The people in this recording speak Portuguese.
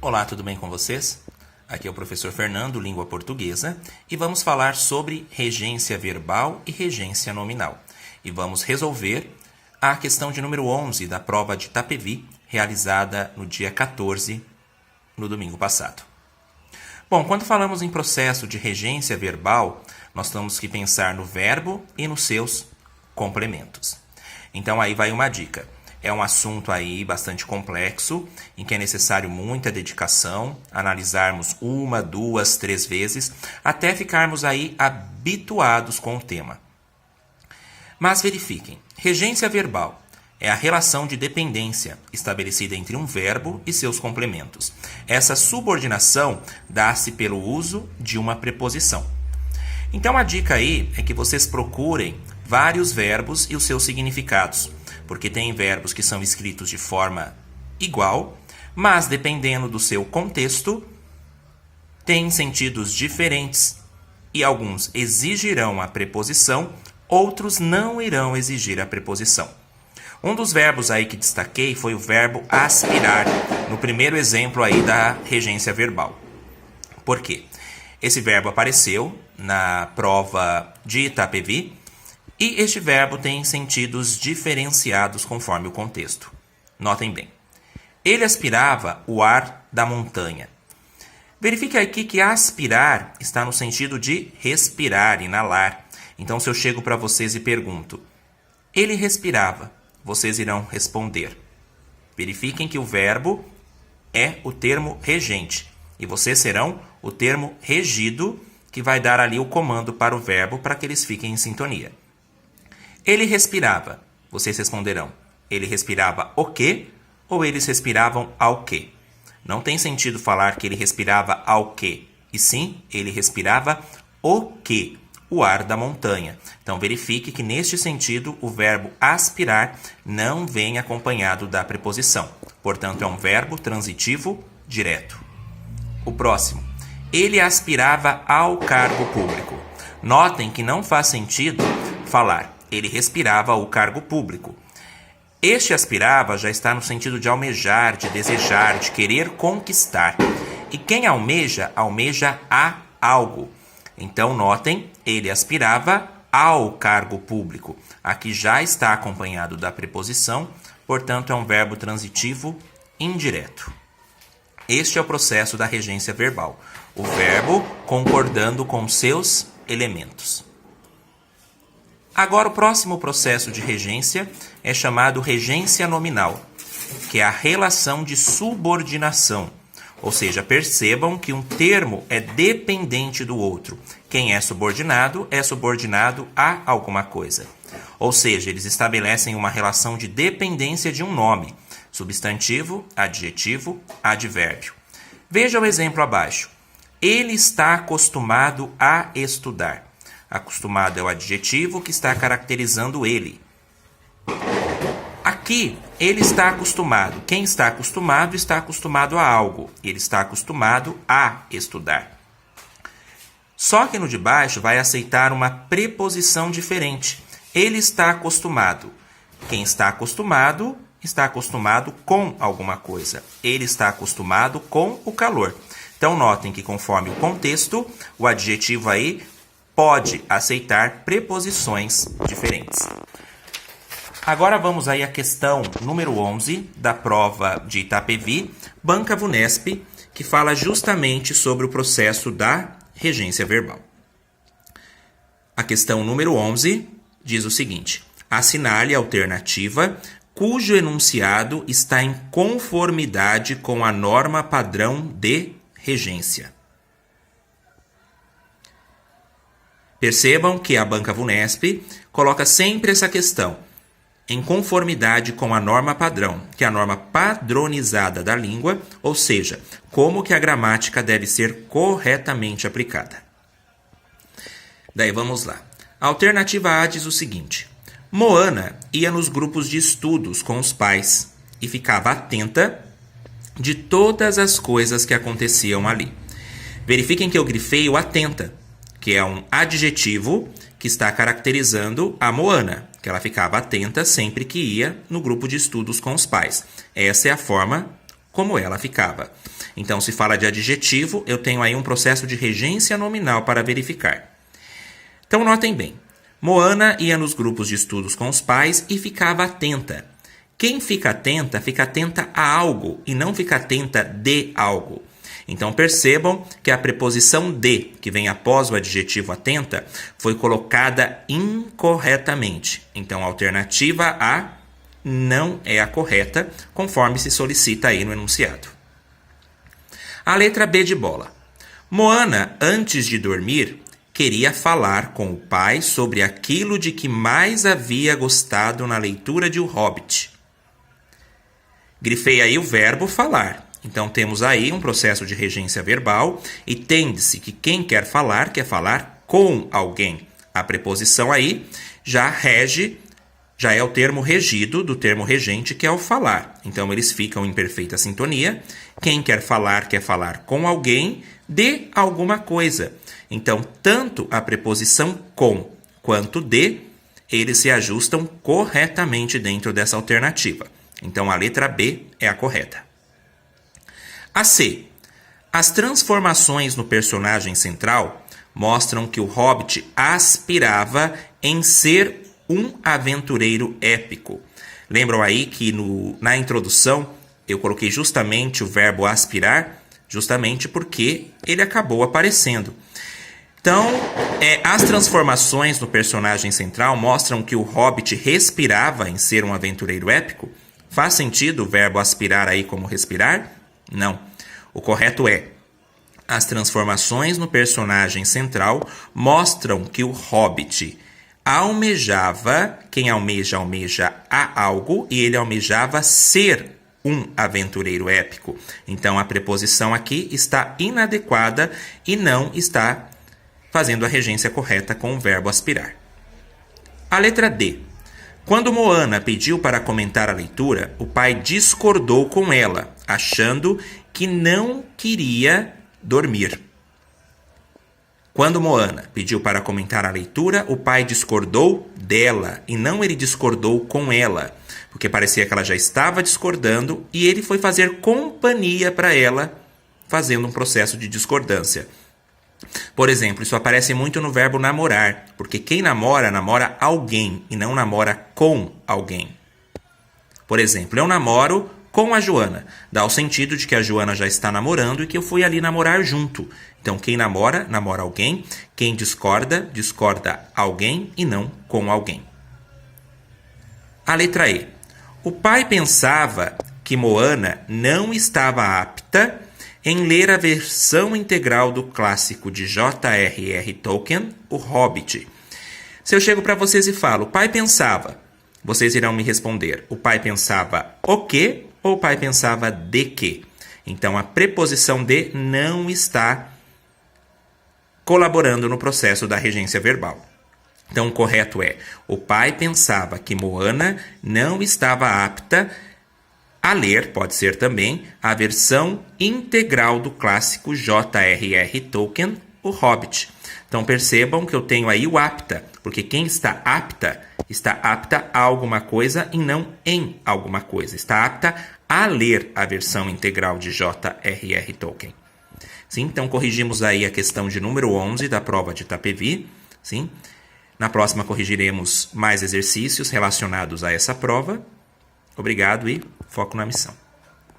Olá, tudo bem com vocês? Aqui é o professor Fernando, língua portuguesa, e vamos falar sobre regência verbal e regência nominal. E vamos resolver a questão de número 11 da prova de Itapevi, realizada no dia 14, no domingo passado. Bom, quando falamos em processo de regência verbal, nós temos que pensar no verbo e nos seus complementos. Então aí vai uma dica. É um assunto aí bastante complexo, em que é necessário muita dedicação, analisarmos 1, 2, 3 vezes, até ficarmos aí habituados com o tema. Mas verifiquem, regência verbal é a relação de dependência estabelecida entre um verbo e seus complementos. Essa subordinação dá-se pelo uso de uma preposição. Então a dica aí é que vocês procurem vários verbos e os seus significados, porque tem verbos que são escritos de forma igual, mas dependendo do seu contexto, tem sentidos diferentes e alguns exigirão a preposição, outros não irão exigir a preposição. Um dos verbos aí que destaquei foi o verbo aspirar, no primeiro exemplo aí da regência verbal. Por quê? Esse verbo apareceu na prova de Itapevi, e este verbo tem sentidos diferenciados conforme o contexto. Notem bem. Ele aspirava o ar da montanha. Verifique aqui que aspirar está no sentido de respirar, inalar. Então, se eu chego para vocês e pergunto, ele respirava, vocês irão responder. Verifiquem que o verbo é o termo regente. E vocês serão o termo regido, que vai dar ali o comando para o verbo para que eles fiquem em sintonia. Ele respirava. Vocês responderão. Ele respirava o quê? Ou eles respiravam ao quê? Não tem sentido falar que ele respirava ao quê. E sim, ele respirava o quê? O ar da montanha. Então verifique que neste sentido o verbo aspirar não vem acompanhado da preposição. Portanto, é um verbo transitivo direto. O próximo. Ele aspirava ao cargo público. Notem que não faz sentido falar ele respirava o cargo público. Este aspirava já está no sentido de almejar, de desejar, de querer conquistar. E quem almeja, almeja a algo. Então, notem, ele aspirava ao cargo público. Aqui já está acompanhado da preposição, portanto, é um verbo transitivo indireto. Este é o processo da regência verbal. O verbo concordando com seus elementos. Agora, o próximo processo de regência é chamado regência nominal, que é a relação de subordinação. Ou seja, percebam que um termo é dependente do outro. Quem é subordinado a alguma coisa. Ou seja, eles estabelecem uma relação de dependência de um nome, substantivo, adjetivo, advérbio. Veja o exemplo abaixo. Ele está acostumado a estudar. Acostumado é o adjetivo que está caracterizando ele. Aqui, ele está acostumado. Quem está acostumado a algo. Ele está acostumado a estudar. Só que no de baixo vai aceitar uma preposição diferente. Ele está acostumado. Quem está acostumado com alguma coisa. Ele está acostumado com o calor. Então, notem que conforme o contexto, o adjetivo aí pode aceitar preposições diferentes. Agora vamos aí à questão número 11 da prova de Itapevi, Banca VUNESP, que fala justamente sobre o processo da regência verbal. A questão número 11 diz o seguinte: assinale a alternativa cujo enunciado está em conformidade com a norma padrão de regência. Percebam que a Banca VUNESP coloca sempre essa questão em conformidade com a norma padrão, que é a norma padronizada da língua, ou seja, como que a gramática deve ser corretamente aplicada. Daí vamos lá. A alternativa A diz o seguinte: Moana ia nos grupos de estudos com os pais e ficava atenta de todas as coisas que aconteciam ali. Verifiquem que eu grifei o atenta, que é um adjetivo que está caracterizando a Moana, que ela ficava atenta sempre que ia no grupo de estudos com os pais. Essa é a forma como ela ficava. Então, se fala de adjetivo, eu tenho aí um processo de regência nominal para verificar. Então, notem bem. Moana ia nos grupos de estudos com os pais e ficava atenta. Quem fica atenta a algo e não fica atenta de algo. Então percebam que a preposição de, que vem após o adjetivo atenta, foi colocada incorretamente. Então a alternativa A não é a correta, conforme se solicita aí no enunciado. A letra B de bola. Moana, antes de dormir, queria falar com o pai sobre aquilo de que mais havia gostado na leitura de O Hobbit. Grifei aí o verbo falar. Então temos aí um processo de regência verbal e tende-se que quem quer falar com alguém. A preposição aí já é o termo regido do termo regente, que é o falar. Então eles ficam em perfeita sintonia. Quem quer falar com alguém de alguma coisa. Então, tanto a preposição com quanto de, eles se ajustam corretamente dentro dessa alternativa. Então, a letra B é a correta. A C. As transformações no personagem central mostram que o Hobbit aspirava em ser um aventureiro épico. Lembram aí que na introdução eu coloquei justamente o verbo aspirar, justamente porque ele acabou aparecendo. Então, as transformações no personagem central mostram que o Hobbit respirava em ser um aventureiro épico. Faz sentido o verbo aspirar aí como respirar? Não. O correto é: as transformações no personagem central mostram que o Hobbit almejava, quem almeja a algo, e ele almejava ser um aventureiro épico. Então, a preposição aqui está inadequada e não está fazendo a regência correta com o verbo aspirar. A letra D. Quando Moana pediu para comentar a leitura, o pai discordou com ela, achando que não queria dormir. Quando Moana pediu para comentar a leitura, o pai discordou dela e não ele discordou com ela, porque parecia que ela já estava discordando e ele foi fazer companhia para ela, fazendo um processo de discordância. Por exemplo, isso aparece muito no verbo namorar, porque quem namora alguém e não namora com alguém. Por exemplo, eu namoro com a Joana. Dá o sentido de que a Joana já está namorando e que eu fui ali namorar junto. Então, quem namora alguém. Quem discorda alguém e não com alguém. A letra E. O pai pensava que Moana não estava apta em ler a versão integral do clássico de J.R.R. Tolkien, O Hobbit. Se eu chego para vocês e falo, o pai pensava, vocês irão me responder, o pai pensava o quê ou o pai pensava de quê? Então, a preposição de não está colaborando no processo da regência verbal. Então, o correto é, o pai pensava que Moana não estava apta a ler, pode ser também, a versão integral do clássico J.R.R. Tolkien, O Hobbit. Então percebam que eu tenho aí o apta, porque quem está apta a alguma coisa e não em alguma coisa. Está apta a ler a versão integral de J.R.R. Tolkien. Sim, então corrigimos aí a questão de número 11 da prova de Itapevi. Sim? Na próxima corrigiremos mais exercícios relacionados a essa prova. Obrigado e foco na missão.